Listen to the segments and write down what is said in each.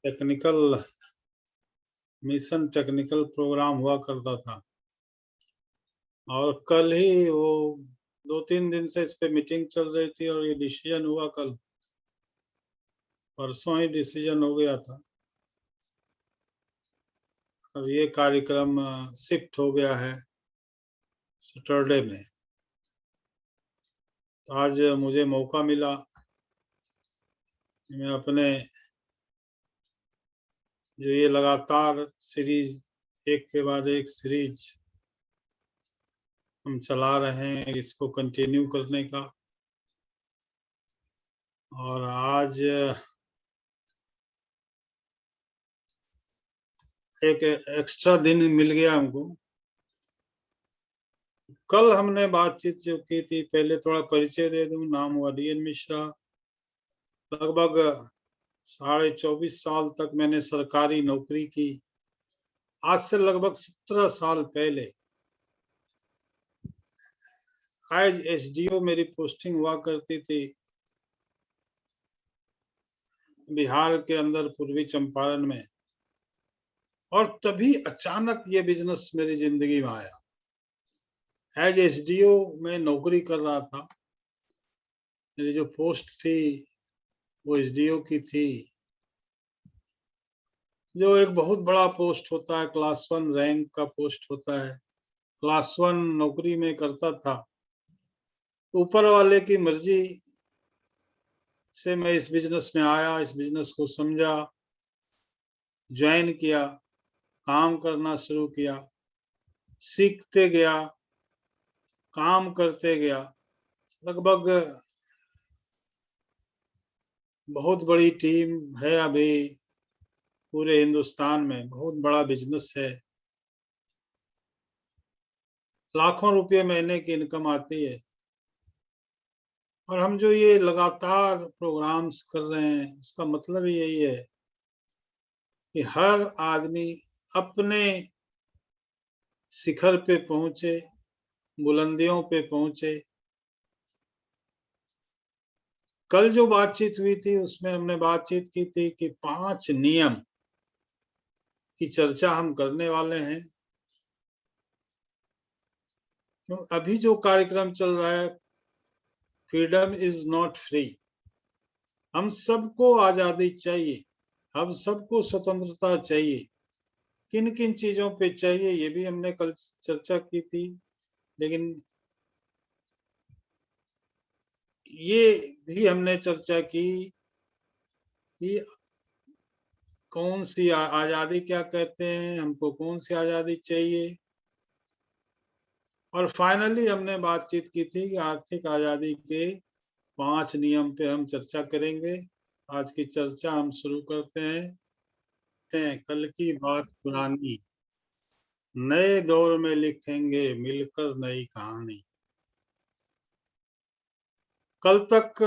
Technical mission technical program हुआ करता था, और कल ही वो 2-3 दिन से इस पे मीटिंग चल रही थी और ये डिसीजन हुआ कल, परसों ही डिसीजन हो गया था। अब ये कार्यक्रम शिफ्ट हो गया है सैटरडे में। तो आज मुझे मौका मिला, मैं अपने जो ये लगातार सीरीज, एक के बाद एक सीरीज हम चला रहे हैं, इसको कंटिन्यू करने का। और आज एक एक्स्ट्रा दिन मिल गया हमको। कल हमने बातचीत जो की थी, पहले थोड़ा परिचय दे दूं, नाम हुआ DN मिश्रा। लगभग 24.5 साल तक मैंने सरकारी नौकरी की। आज से लगभग 17 साल पहले एज SDO मेरी पोस्टिंग हुआ करती थी बिहार के अंदर, पूर्वी चंपारण में। और तभी अचानक ये बिजनेस मेरी जिंदगी में आया। एज SDO में नौकरी कर रहा था, मेरी जो पोस्ट थी वो SDO की थी, जो एक बहुत बड़ा पोस्ट होता है, क्लास 1 रैंक का पोस्ट होता है। क्लास 1 नौकरी में करता था। ऊपर वाले की मर्जी से मैं इस बिजनेस में आया, इस बिजनेस को समझा, ज्वाइन किया, काम करना शुरू किया, सीखते गया, काम करते गया। लगभग बहुत बड़ी टीम है अभी पूरे हिंदुस्तान में, बहुत बड़ा बिजनेस है, लाखों रुपए महीने की इनकम आती है। और हम जो ये लगातार प्रोग्राम्स कर रहे हैं, इसका मतलब यही है कि हर आदमी अपने शिखर पे पहुंचे, बुलंदियों पे पहुंचे। कल जो बातचीत हुई थी उसमें हमने बातचीत की थी कि 5 नियम की चर्चा हम करने वाले हैं। तो अभी जो कार्यक्रम चल रहा है, फ्रीडम इज नॉट फ्री, हम सबको आजादी चाहिए, हम सबको स्वतंत्रता चाहिए। किन किन चीजों पे चाहिए ये भी हमने कल चर्चा की थी। लेकिन ये भी हमने चर्चा की कि कौन सी आजादी क्या कहते हैं, हमको कौन सी आजादी चाहिए। और फाइनली हमने बातचीत की थी कि आर्थिक आजादी के 5 नियम पे हम चर्चा करेंगे। आज की चर्चा हम शुरू करते हैं। कल की बात पुरानी, नए दौर में लिखेंगे मिलकर नई कहानी। कल तक,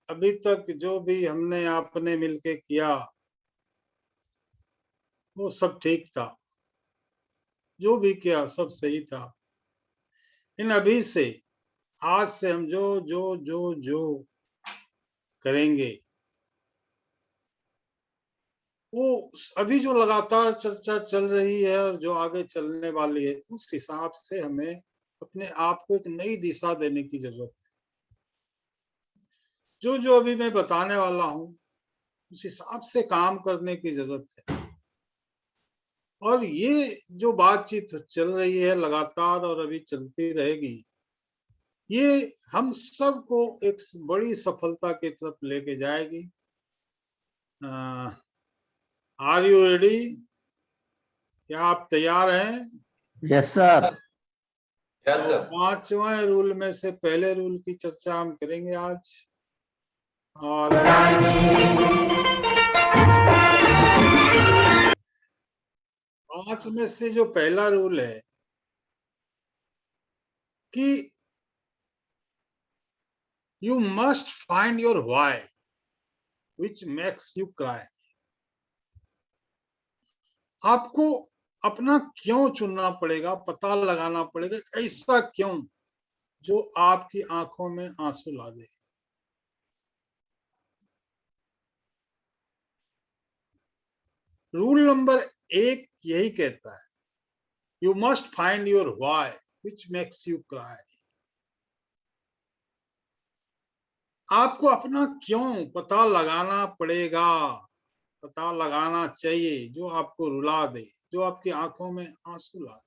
अभी तक जो भी हमने आपने मिलके किया वो सब ठीक था, जो भी किया सब सही था। इन अभी से, आज से हम जो जो जो जो करेंगे, वो अभी जो लगातार चर्चा चल रही है और जो आगे चलने वाली है, उस हिसाब से हमें अपने आप को एक नई दिशा देने की जरूरत है। जो जो अभी मैं बताने वाला हूँ उस हिसाब से काम करने की जरूरत है। और ये जो बातचीत चल रही है लगातार और अभी चलती रहेगी, ये हम सबको एक बड़ी सफलता की तरफ लेके जाएगी। Are you ready? क्या आप तैयार हैं? Yes sir. तो 5वें रूल में से पहले रूल की चर्चा हम करेंगे आज। और 5 में से जो पहला रूल है कि you must find your why which makes you cry. आपको अपना क्यों चुनना पड़ेगा, पता लगाना पड़ेगा, ऐसा क्यों जो आपकी आंखों में आंसू ला दे। रूल नंबर 1 यही कहता है, you must find your why which makes you cry. आपको अपना क्यों पता लगाना पड़ेगा, पता लगाना चाहिए, जो आपको रुला दे, जो आपकी आंखों में आंसू ला दे।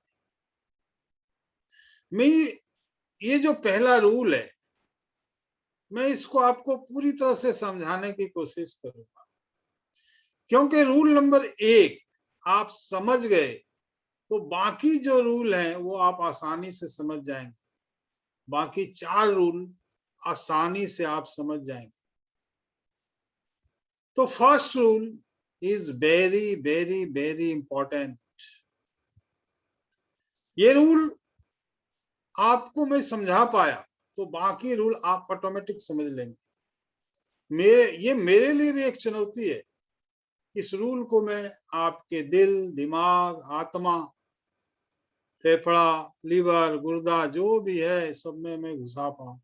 मैं ये जो पहला रूल है, मैं इसको आपको पूरी तरह से समझाने की कोशिश करूंगा, क्योंकि रूल नंबर 1 आप समझ गए तो बाकी जो रूल हैं वो आप आसानी से समझ जाएंगे। बाकी 4 रूल आसानी से आप समझ जाएंगे। तो first rule is very very very important. ये रूल आपको मैं समझा पाया तो बाकी रूल आप ऑटोमेटिक समझ लेंगे। ये मेरे लिए भी एक चुनौती है। इस रूल को मैं आपके दिल, दिमाग, आत्मा, फेफड़ा, लीवर, गुर्दा जो भी है सब में मैं घुसा पाऊं।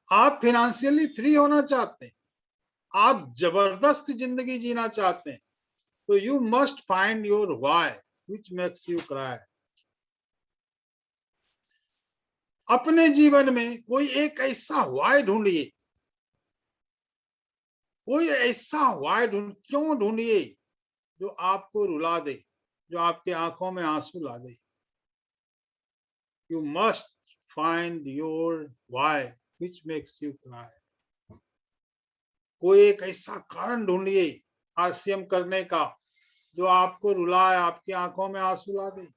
आप फिनेंशियली फ्री होना चाहते हैं, आप जबरदस्त जिंदगी जीना चाहते हैं, तो you must find your why which makes you cry. अपने जीवन में कोई एक ऐसा व्हाई ढूंढिए, कोई ऐसा व्हाई क्यों ढूंढिए जो आपको रुला दे, जो आपके आंखों में आंसू ला दे। You must find your why which makes you cry. कोई एक ऐसा कारण ढूंढिए आरसीएम करने का जो आपको रुलाए, आपकी आंखों में आंसू ला दे।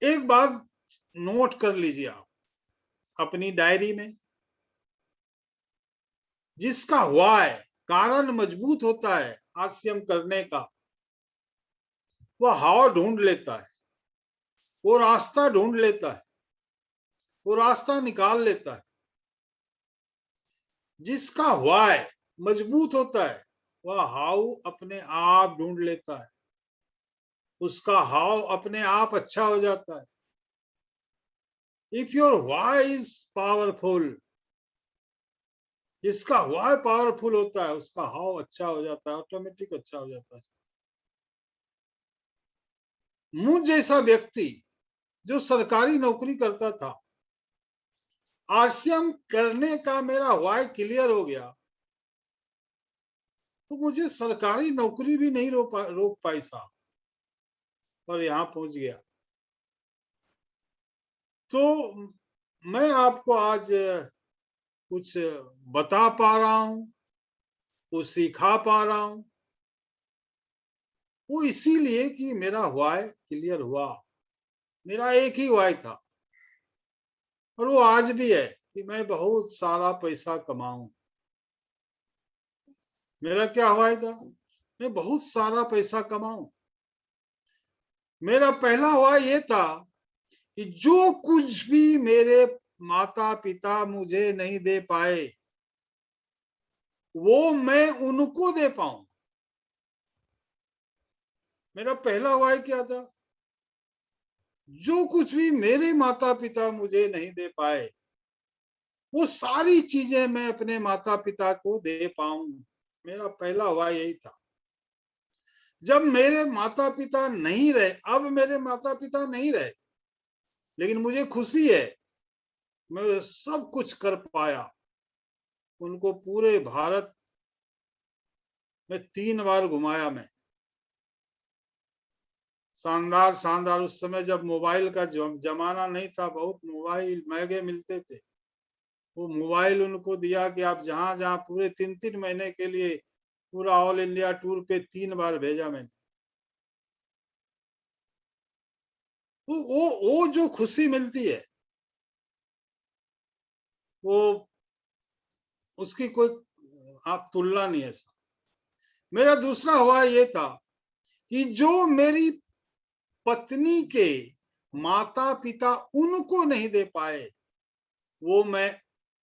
एक बात नोट कर लीजिए आप अपनी डायरी में, जिसका व्हाई कारण मजबूत होता है आरसीएम करने का, वो हवा ढूंढ लेता है, वो रास्ता ढूंढ लेता है, वो रास्ता निकाल लेता है। जिसका व्हाई मजबूत होता है वह हाउ अपने आप ढूंढ लेता है, उसका हाव अपने आप अच्छा हो जाता है। If your why is powerful, जिसका व्हाई पावरफुल होता है उसका हाव अच्छा हो जाता है, ऑटोमेटिक अच्छा हो जाता है। मुझ जैसा व्यक्ति जो सरकारी नौकरी करता था, आरसीएम करने का मेरा व्हाई क्लियर हो गया तो मुझे सरकारी नौकरी भी नहीं रोक पाई साहब, और यहां पहुंच गया। तो मैं आपको आज कुछ बता पा रहा हूं, कुछ सिखा पा रहा हूं, वो इसीलिए कि मेरा व्हाई क्लियर हुआ। मेरा एक ही व्हाई था और वो आज भी है कि मैं बहुत सारा पैसा कमाऊं। मेरा क्या व्हाई था? मैं बहुत सारा पैसा कमाऊं। मेरा पहला व्हाई ये था कि जो कुछ भी मेरे माता पिता मुझे नहीं दे पाए वो मैं उनको दे पाऊं। मेरा पहला व्हाई क्या था? जो कुछ भी मेरे माता पिता मुझे नहीं दे पाए वो सारी चीजें मैं अपने माता पिता को दे पाऊं। मेरा पहला व्हाई यही था। जब मेरे माता पिता नहीं रहे, अब मेरे माता पिता नहीं रहे, लेकिन मुझे खुशी है मैं सब कुछ कर पाया। उनको पूरे भारत में 3 बार घुमाया मैं। शानदार शानदार, उस समय जब मोबाइल का जमाना नहीं था, बहुत मोबाइल महंगे मिलते थे, वो मोबाइल उनको दिया कि आप जहां जहां पूरे 3-3 महीने के लिए पूरा ऑल इंडिया टूर पे 3 बार भेजा मैंने। तो वो जो खुशी मिलती है वो, उसकी कोई आप तुलना नहीं है। मेरा दूसरा हुआ ये था कि जो मेरी पत्नी के माता पिता उनको नहीं दे पाए वो मैं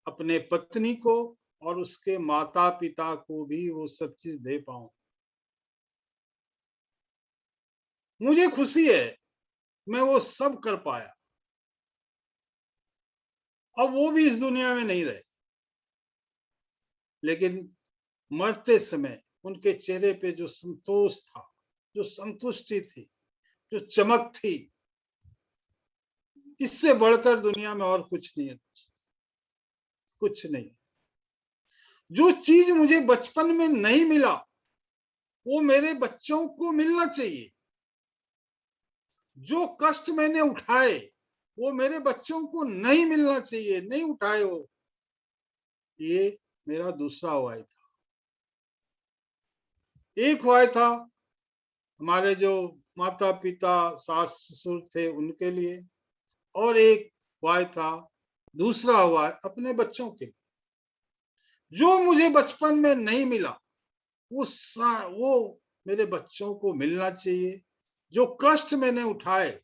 अपने पत्नी को और उसके माता पिता को भी वो सब चीज दे पाऊं। मुझे खुशी है मैं वो सब कर पाया। अब वो भी इस दुनिया में नहीं रहे, लेकिन मरते समय उनके चेहरे पे जो संतोष था, जो संतुष्टि थी, जो चमक थी, इससे बढ़कर दुनिया में और कुछ नहीं है, कुछ नहीं। जो चीज मुझे बचपन में नहीं मिला वो मेरे बच्चों को मिलना चाहिए। जो कष्ट मैंने उठाए वो मेरे बच्चों को नहीं मिलना चाहिए, नहीं उठाए हो। ये मेरा दूसरा वाय था। एक वाय था हमारे जो माता पिता सास ससुर थे उनके लिए, और एक वाय था, दूसरा वाय अपने बच्चों के लिए। जो मुझे बचपन में नहीं मिला वो मेरे बच्चों को मिलना चाहिए। जो कष्ट मैंने उठाए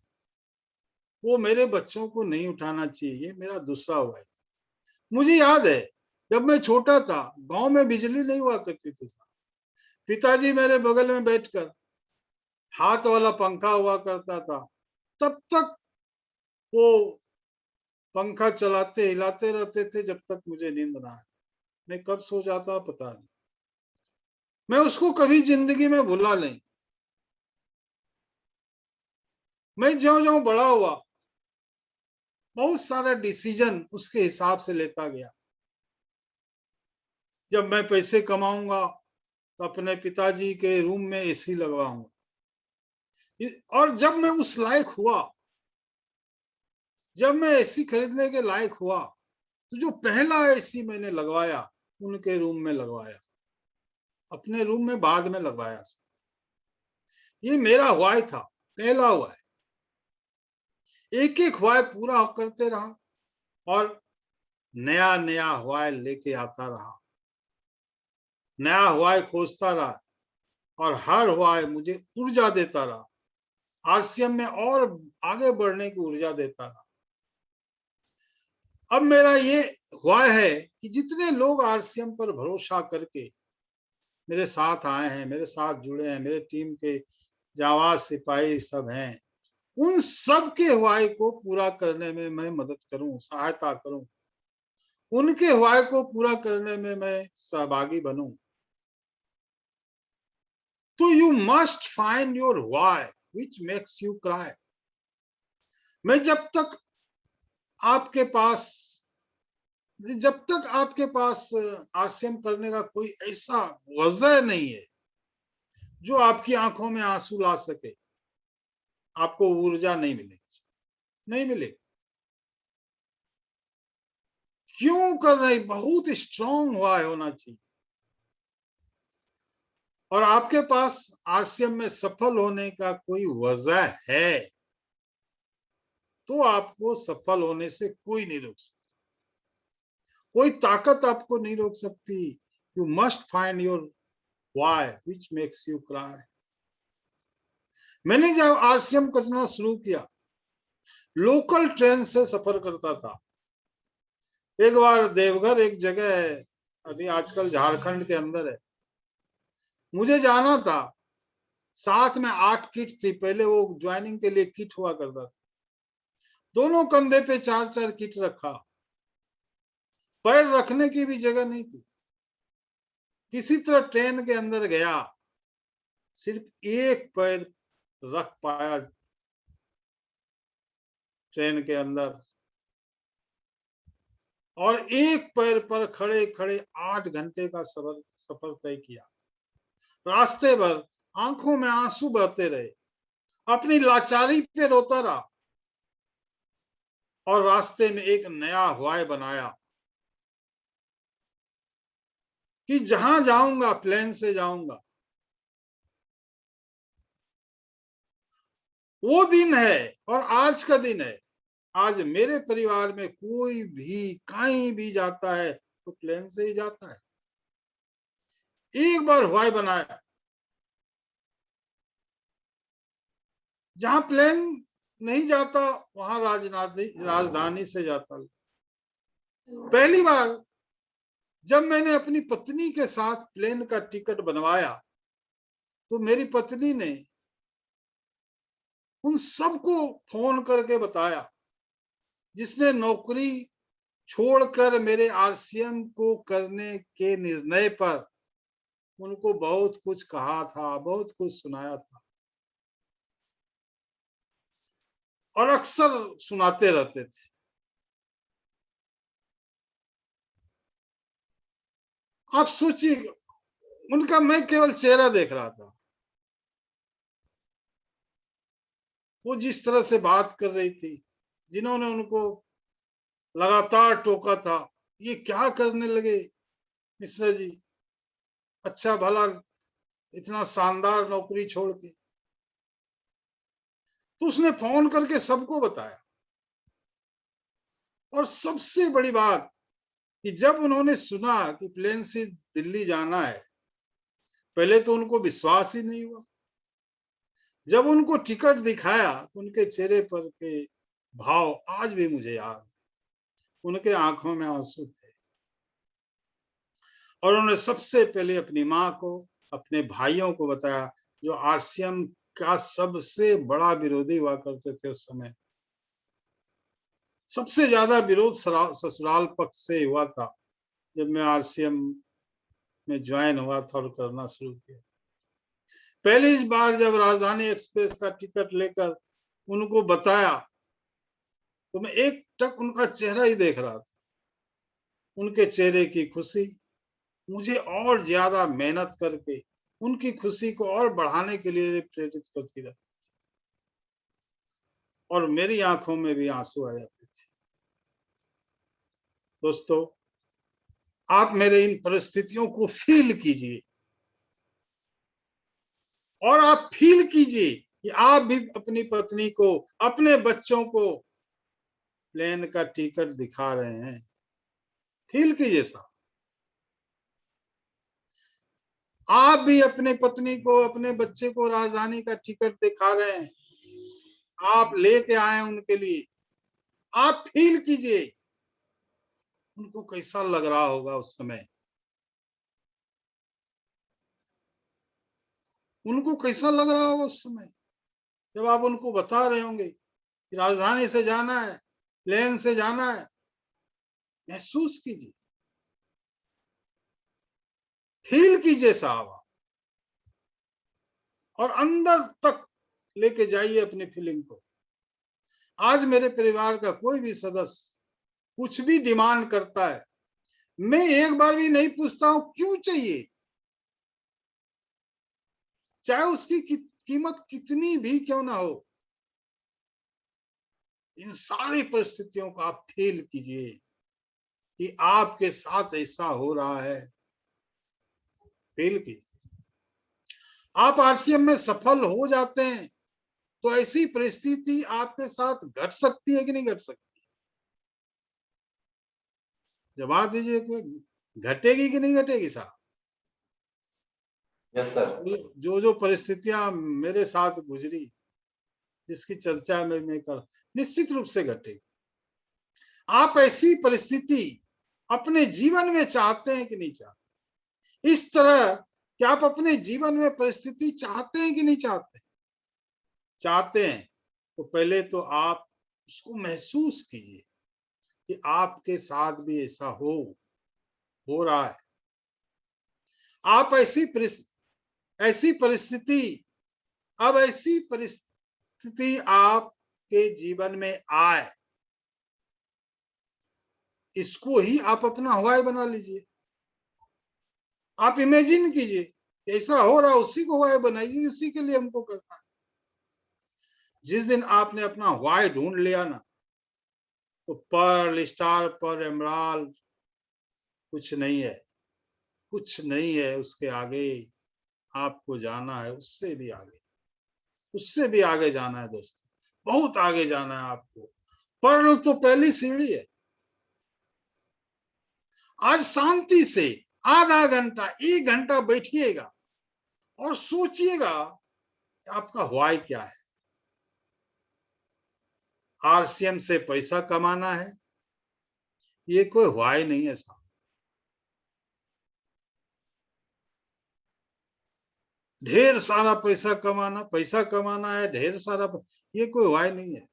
वो मेरे बच्चों को नहीं उठाना चाहिए। ये मेरा दूसरा वाय था। मुझे याद है जब मैं छोटा था, गांव में बिजली नहीं हुआ करती थी। पिताजी मेरे बगल में बैठकर, हाथ वाला पंखा हुआ करता था, तब तक वो पंखा चलाते हिलाते रहते थे जब तक मुझे नींद ना आए। मैं कब सो जाता पता नहीं। मैं उसको कभी जिंदगी में भुला नहीं। मैं ज्यों ज्यों बड़ा हुआ बहुत सारा डिसीजन उसके हिसाब से लेता गया। जब मैं पैसे कमाऊंगा तो अपने पिताजी के रूम में एसी लगवाऊंगा। और जब मैं उस लायक हुआ, जब मैं एसी खरीदने के लायक हुआ, तो जो पहला एसी मैंने लगवाया उनके रूम में लगवाया, अपने रूम में बाद में लगवाया। ये मेरा ह्वाय था, पहला ह्वाय। एक एक ह्वाय पूरा करते रहा और नया नया ह्वाय लेके आता रहा, नया ह्वाय खोजता रहा, और हर ह्वाय मुझे ऊर्जा देता रहा, आरसीएम में और आगे बढ़ने की ऊर्जा देता रहा। अब मेरा ये ह्वाय है कि जितने लोग आरसीएम पर भरोसा करके मेरे साथ आए हैं, मेरे साथ जुड़े हैं, मेरे टीम के जांबाज सिपाही सब हैं, उन सब के ह्वाय को पूरा करने में मैं मदद करूं, सहायता करूं, उनके ह्वाय को पूरा करने में मैं सहभागी बनूं। तो you must find your why which makes you cry. मैं जब तक आपके पास आरसीएम करने का कोई ऐसा वजह नहीं है जो आपकी आंखों में आंसू ला सके, आपको ऊर्जा नहीं मिलेगी, नहीं मिलेगी। क्यों कर रहे, बहुत स्ट्रांग व्हाई होना चाहिए। और आपके पास आरसीएम में सफल होने का कोई वजह है तो आपको सफल होने से कोई नहीं रोक सकता, कोई ताकत आपको नहीं रोक सकती। You must find your why which makes you cry. मैंने जब आरसीएम करना शुरू किया, लोकल ट्रेन से सफर करता था। एक बार देवघर एक जगह है, अभी आजकल झारखंड के अंदर है, मुझे जाना था। साथ में 8 किट थी, पहले वो ज्वाइनिंग के लिए किट हुआ करता था। दोनों कंधे पे 4-4 किट रखा, पैर रखने की भी जगह नहीं थी। किसी तरह ट्रेन के अंदर गया, सिर्फ एक पैर रख पाया ट्रेन के अंदर, और एक पैर पर खड़े खड़े 8 घंटे का सफर तय किया। रास्ते भर आंखों में आंसू बहते रहे, अपनी लाचारी पे रोता रहा, और रास्ते में एक नया ह्वाय बनाया कि जहां जाऊंगा प्लेन से जाऊंगा। वो दिन है और आज का दिन है। आज मेरे परिवार में कोई भी कहीं भी जाता है तो प्लेन से ही जाता है। एक बार ह्वाय बनाया, जहां प्लेन नहीं जाता वहां राजधानी से जाता। पहली बार जब मैंने अपनी पत्नी के साथ प्लेन का टिकट बनवाया तो मेरी पत्नी ने उन सबको फोन करके बताया जिसने नौकरी छोड़कर मेरे आरसीएम को करने के निर्णय पर उनको बहुत कुछ कहा था, बहुत कुछ सुनाया था और अक्सर सुनाते रहते थे। आप सोचिए, उनका मैं केवल चेहरा देख रहा था, वो जिस तरह से बात कर रही थी, जिन्होंने उनको लगातार टोका था, ये क्या करने लगे मिश्रा जी, अच्छा भला इतना शानदार नौकरी छोड़ के। तो उसने फोन करके सबको बताया। और सबसे बड़ी बात कि जब उन्होंने सुना कि प्लेन से दिल्ली जाना है, पहले तो उनको विश्वास ही नहीं हुआ। जब उनको टिकट दिखाया तो उनके चेहरे पर के भाव आज भी मुझे याद, उनके आंखों में आंसू थे और उन्होंने सबसे पहले अपनी माँ को, अपने भाइयों को बताया, जो आरसीएम का सबसे बड़ा विरोधी हुआ करते थे उस समय। सबसे ज्यादा विरोध ससुराल पक्ष से हुआ था जब मैं आरसीएम में ज्वाइन हुआ था और करना शुरू किया। पहली बार जब राजधानी एक्सप्रेस का टिकट लेकर उनको बताया तो मैं एक टक उनका चेहरा ही देख रहा था। उनके चेहरे की खुशी मुझे और ज्यादा मेहनत करके उनकी खुशी को और बढ़ाने के लिए प्रेरित करती रही और मेरी आंखों में भी आंसू आ जाते थे। दोस्तों, आप मेरे इन परिस्थितियों को फील कीजिए और आप फील कीजिए कि आप भी अपनी पत्नी को, अपने बच्चों को प्लेन का टिकट दिखा रहे हैं। फील कीजिए साहब, आप भी अपने पत्नी को, अपने बच्चे को राजधानी का टिकट दिखा रहे हैं, आप लेके आए उनके लिए। आप फील कीजिए उनको कैसा लग रहा होगा उस समय, उनको कैसा लग रहा होगा उस समय जब आप उनको बता रहे होंगे कि राजधानी से जाना है, प्लेन से जाना है। महसूस कीजिए, फील कीजिए साहब, और अंदर तक लेके जाइए अपनी फीलिंग को। आज मेरे परिवार का कोई भी सदस्य कुछ भी डिमांड करता है, मैं एक बार भी नहीं पूछता हूं क्यों चाहिए, चाहे उसकी कीमत कितनी भी क्यों ना हो। इन सारी परिस्थितियों को आप फील कीजिए कि आपके साथ ऐसा हो रहा है। फील कीजिए, आप आरसीएम में सफल हो जाते हैं तो ऐसी परिस्थिति आपके साथ घट सकती है कि नहीं घट सकती? जवाब दीजिए, कोई घटेगी कि नहीं घटेगी साहब? Yes sir. जो जो परिस्थितियां मेरे साथ गुजरी, जिसकी चर्चा में मैं कर, निश्चित रूप से घटेगी। आप ऐसी परिस्थिति अपने जीवन में चाहते हैं कि नहीं चाहते? इस तरह कि आप अपने जीवन में परिस्थिति चाहते हैं कि नहीं चाहते? चाहते हैं तो पहले तो आप उसको महसूस कीजिए कि आपके साथ भी ऐसा हो रहा है। आप ऐसी परिस्थिति, अब ऐसी परिस्थिति आपके जीवन में आए, इसको ही आप अपना हवाई बना लीजिए। आप इमेजिन कीजिए ऐसा हो रहा, उसी को हवाई बनाइए, उसी के लिए हमको करना है। जिस दिन आपने अपना हवाई ढूंढ लिया ना, तो पर्ल, स्टार पर, एमराल्ड कुछ नहीं है, कुछ नहीं है उसके आगे। आपको जाना है उससे भी आगे, उससे भी आगे जाना है दोस्तों, बहुत आगे जाना है आपको। पर्ल तो पहली सीढ़ी है। आज शांति से आधा घंटा, 1 घंटा बैठिएगा और सोचिएगा आपका व्हाई क्या है। आरसीएम से पैसा कमाना है, ये कोई व्हाई नहीं है साहब। ढेर सारा पैसा कमाना है, ढेर सारा, ये कोई व्हाई नहीं है।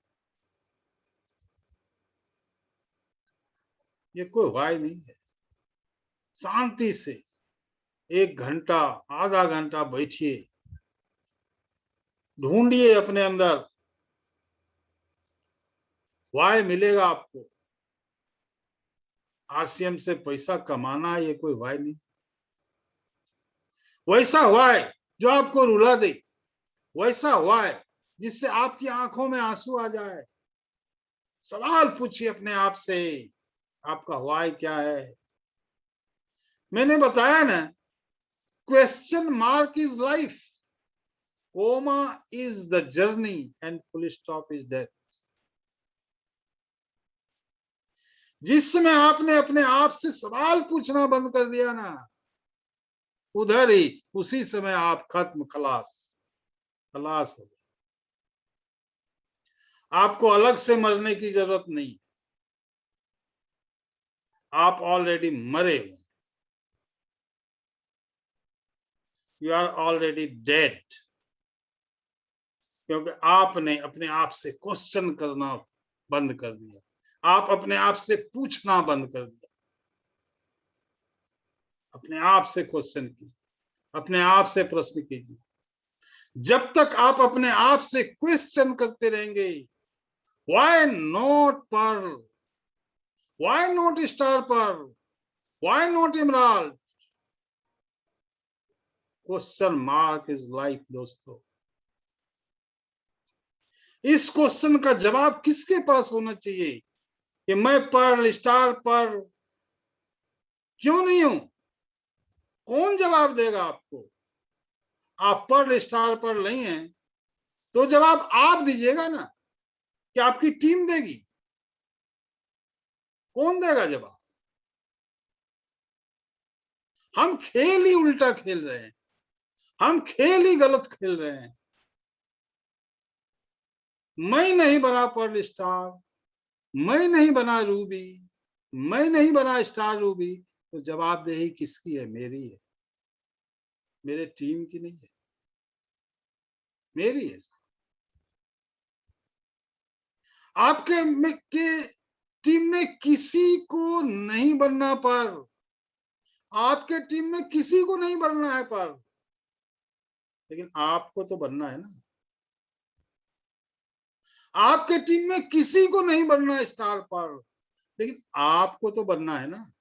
ये कोई वाई नहीं है। शांति से 1 घंटा, आधा घंटा बैठिए, ढूंढिए अपने अंदर, वाई मिलेगा आपको। आरसीएम से पैसा कमाना ये कोई वाई नहीं। वैसा वाई जो आपको रुला दे, वैसा वाई जिससे आपकी आंखों में आंसू आ जाए। सवाल पूछिए अपने आप से, आपका वाई क्या है? मैंने बताया ना, question mark is life, comma is the journey and full stop is death. जिस समय आपने अपने आप से सवाल पूछना बंद कर दिया ना, उधर ही उसी समय आप खत्म, खलास, खलास हो गए। आपको अलग से मरने की जरूरत नहीं, आप ऑलरेडी मरे हुए, यू आर ऑलरेडी डेड। क्योंकि आपने अपने आप से क्वेश्चन करना बंद कर दिया, आप अपने आप से पूछना बंद कर दिया। अपने आप से क्वेश्चन कीजिए, अपने आप से प्रश्न कीजिए। जब तक आप अपने आप से क्वेश्चन करते रहेंगे, why not pearl, why not star pearl, why not emerald, question mark is life. दोस्तों, इस क्वेश्चन का जवाब किसके पास होना चाहिए कि मैं पर्ल, स्टार पर्ल क्यों नहीं हूं? कौन जवाब देगा आपको? आप पर्ल, स्टार पर्ल नहीं है तो जवाब आप दीजिएगा ना, कि आपकी टीम देगी? कौन देगा जवाब? हम खेल ही उल्टा खेल रहे हैं, हम खेल ही गलत खेल रहे हैं। मैं नहीं बना पर्ल स्टार, मैं नहीं बना रूबी, मैं नहीं बना स्टार रूबी, तो जवाबदेही किसकी है? मेरी है, मेरे टीम की नहीं है, मेरी है। आपके में के टीम में किसी को नहीं बनना पर, आपके टीम में किसी को नहीं बनना है पर, लेकिन आपको तो बनना है ना। आपके टीम में किसी को नहीं बनना है स्टार पर, लेकिन आपको तो बनना है ना।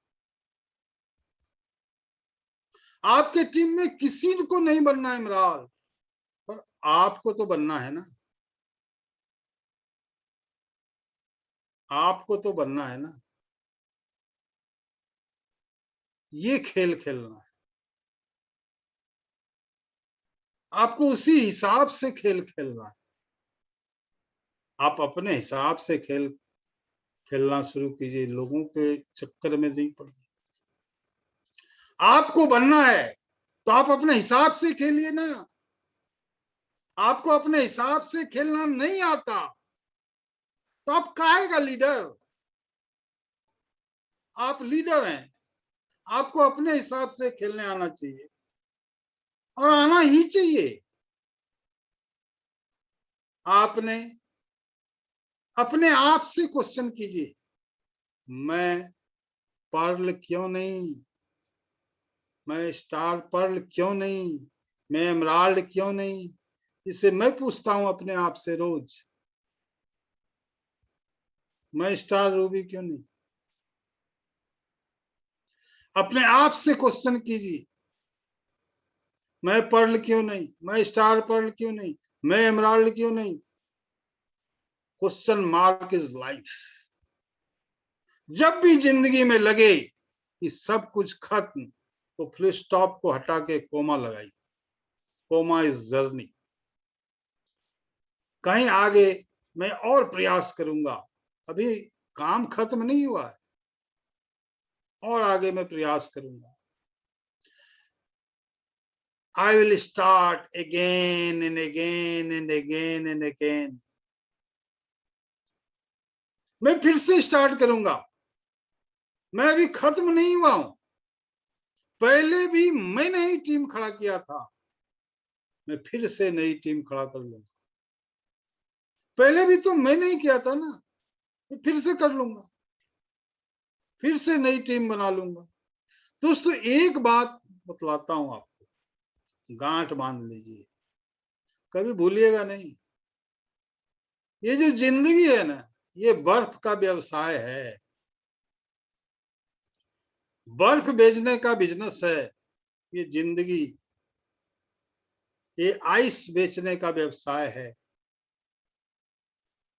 आपके टीम में किसी को नहीं बनना है इमरान, पर आपको तो बनना है ना। आपको तो बनना है ना। ये खेल खेलना है, आपको उसी हिसाब से खेल खेलना है। आप अपने हिसाब से खेल खेलना शुरू कीजिए, लोगों के चक्कर में नहीं पड़िए। आपको बनना है तो आप अपने हिसाब से खेलिए ना। आपको अपने हिसाब से खेलना नहीं आता तो आप काहे का लीडर? आप लीडर हैं, आपको अपने हिसाब से खेलने आना चाहिए, और आना ही चाहिए। आपने अपने आप से क्वेश्चन कीजिए, मैं पर्ल क्यों नहीं, मैं स्टार पर्ल क्यों नहीं, मैं एमराल्ड क्यों नहीं? इसे मैं पूछता हूं अपने आप से रोज। मैं स्टार रूबी क्यों नहीं? अपने आप से क्वेश्चन कीजिए, मैं पर्ल क्यों नहीं, मैं स्टार पर्ल क्यों नहीं, मैं एमराल्ड क्यों नहीं? Question mark is life. जब भी जिंदगी में लगे कि सब कुछ खत्म, तो फुल स्टॉप को हटा के कोमा लगाई। Comma is journey. कहीं आगे मैं और प्रयास करूंगा, अभी काम खत्म नहीं हुआ है, और आगे मैं प्रयास करूंगा। I will start again and again and again and again. मैं फिर से स्टार्ट करूंगा। मैं अभी खत्म नहीं हुआ हूं। पहले भी मैंने ही टीम खड़ा किया था, मैं फिर से नई टीम खड़ा कर लूंगा। पहले भी तो मैंने ही किया था ना, मैं फिर से कर लूंगा। फिर से नई टीम बना लूंगा। दोस्तों एक बात बतलाता हूं आपको, गांठ बांध लीजिए, कभी भूलिएगा नहीं। ये जो जिंदगी है ना, ये बर्फ का व्यवसाय है, बर्फ बेचने का बिजनेस है ये जिंदगी। ये आइस बेचने का व्यवसाय है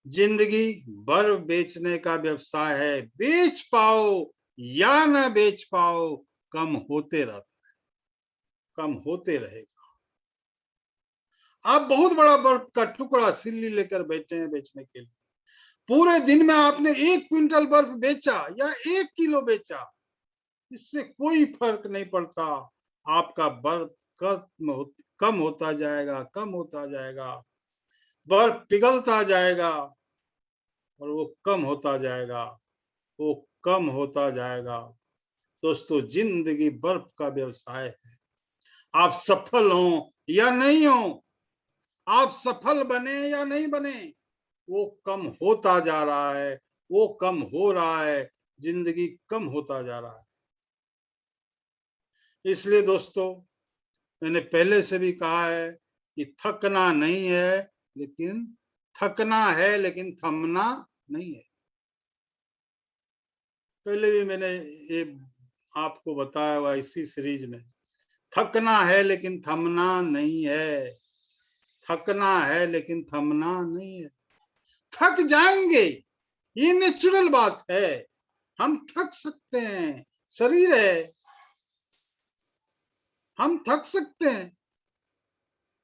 जिंदगी, बर्फ बेचने का व्यवसाय है। बेच पाओ या ना बेच पाओ, कम होते रहता है, कम होते रहेगा। आप बहुत बड़ा बर्फ का टुकड़ा सिल्ली लेकर बैठे हैं बेचने के लिए, पूरे दिन में आपने 1 क्विंटल बर्फ बेचा या 1 किलो बेचा, इससे कोई फर्क नहीं पड़ता। आपका बर्फ कम होता जाएगा, कम होता जाएगा, बर्फ पिघलता जाएगा और वो कम होता जाएगा, वो कम होता जाएगा। दोस्तों जिंदगी बर्फ का व्यवसाय है। आप सफल हो या नहीं हो, आप सफल बने या नहीं बने, वो कम होता जा रहा है, वो कम हो रहा है, जिंदगी कम होता जा रहा है। इसलिए दोस्तों मैंने पहले से भी कहा है कि थकना नहीं है, लेकिन थकना है लेकिन थमना नहीं है। पहले भी मैंने ये आपको बताया हुआ इसी सीरीज में, थकना है लेकिन थमना नहीं है, थकना है लेकिन थमना नहीं है। थक जाएंगे, ये नेचुरल बात है, हम थक सकते हैं, शरीर है, हम थक सकते हैं,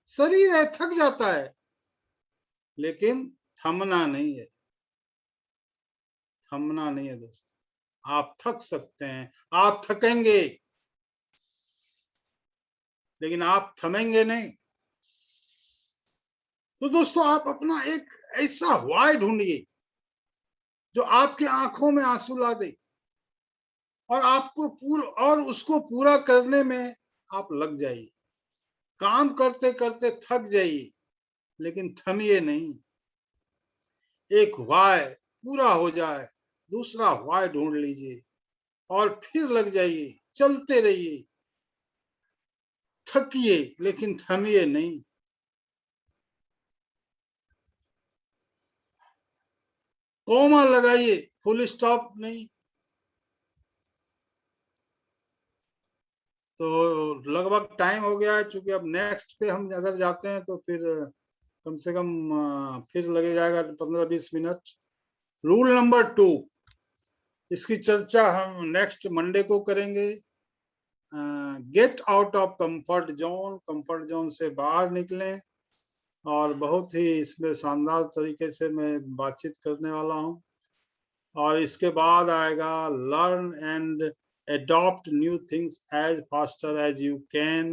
शरीर है, थक जाता है, लेकिन थमना नहीं है, थमना नहीं है दोस्तों। आप थक सकते हैं, आप थकेंगे, लेकिन आप थमेंगे नहीं। तो दोस्तों आप अपना एक ऐसा व्हाई ढूंढिए जो आपकी आंखों में आंसू ला दे, और आपको और उसको पूरा करने में आप लग जाइए। काम करते करते थक जाइए, लेकिन थमिए नहीं। एक व्हाई पूरा हो जाए, दूसरा व्हाई ढूंढ लीजिए और फिर लग जाइए, चलते रहिए। थकिए लेकिन थमिए नहीं। कोमा लगाइए, फुल स्टॉप नहीं। तो लगभग टाइम हो गया है, चूंकि अब नेक्स्ट पे हम अगर जाते हैं तो फिर कम से कम फिर लगे जाएगा 15-20 मिनट। रूल नंबर 2, इसकी चर्चा हम नेक्स्ट मंडे को करेंगे। Get out of comfort zone, comfort zone से बाहर निकलें, और बहुत ही इसमें शानदार तरीके से मैं बातचीत करने वाला हूं। और इसके बाद आएगा learn and adopt new things as faster as you can।